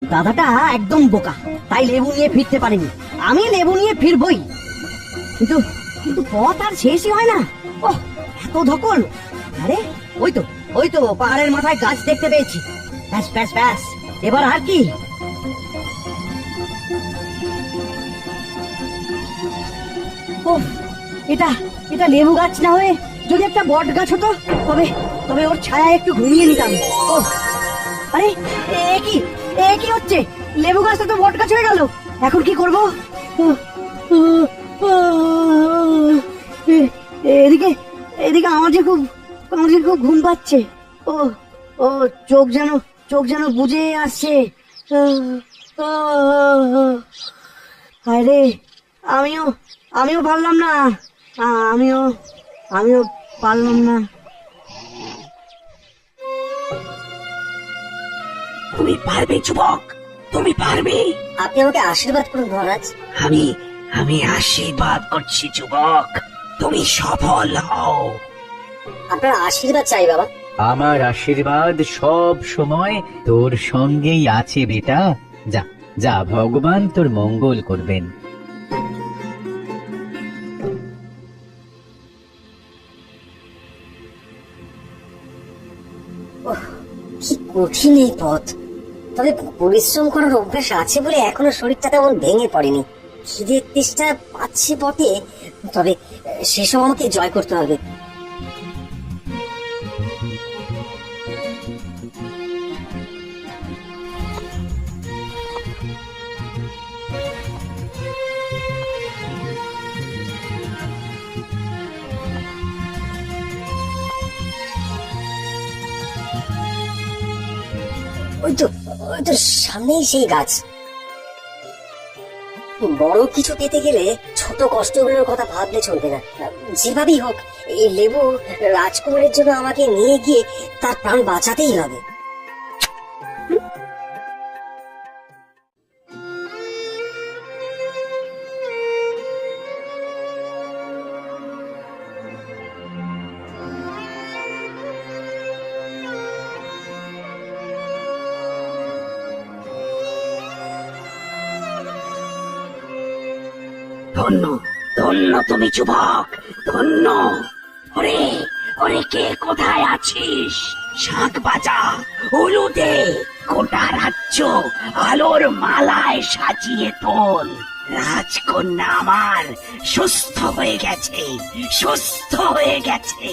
দাদাটা একদম বোকা, তাই লেবু নিয়ে ফিরতে পারেনি। আমি লেবু নিয়ে ফিরবই, কিন্তু কিন্তু পথ আর শেষই হয় না। ওহ, এত ধকল! আরে ওই তো পাহাড়ের মাথায় গাছ দেখতে পেয়েছি। ব্যাস ব্যাস ব্যাস, এবার আর কি? ওহ, এটা এটা লেবু গাছ না হয়ে যদি একটা বট গাছ হতো, তবে তবে ওর ছায়া একটু ঘুমিয়ে নিতাম। ও আরে, এ কি হচ্ছে? লেবু গাছটা তো বট গাছ হয়ে গেল, এখন কি করব? উহ, উহ, উহ, এদিকে এদিকে আমার যে খুব ঘুম পাচ্ছে। ও ও চোখ যেন বুজে আসছে। হায় রে, আমিও আমিও পারলাম না। আমিও আমিও পারলাম না। তুমি পারবে যুবক, তুমি পারবে। আপনি আমাকে আশীর্বাদ করুন মহারাজ। আমি আমি আশীর্বাদ করছি যুবক, তুমি সফল হও। আপনার আশীর্বাদ চাই বাবা। আমার আশীর্বাদ সব সময় তোর সঙ্গেই আছে বেটা। যা যা, ভগবান তোর মঙ্গল করবেন। কি কঠিন এই পথ, তবে পরিশ্রম করার অভ্যাস আছে বলে এখনো শরীরটা তেমন ভেঙে পড়েনি। খিদের তেষ্টা পাচ্ছে বটে, তবে সেসব আমাকে জয় করতে হবে। ওই তো সামনেই সেই গাছ। বড় কিছু পেতে গেলে ছোট কষ্টগুলোর কথা ভাবলে চলবে না। যেভাবেই হোক এই লেবু রাজকুমারের জন্য আমাকে নিয়ে গিয়ে তার প্রাণ বাঁচাতেই হবে। ধন্য ধন্য তুমি যুবক, ধন্য। ওরে ওরে, কে কোথায় আছিস? শাঁখ বাজা, হলুদে গোটা রাজ্য আলোর মালায় সাজিয়ে তোল। রাজকন্যা আমার সুস্থ হয়ে গেছে, সুস্থ হয়ে গেছে।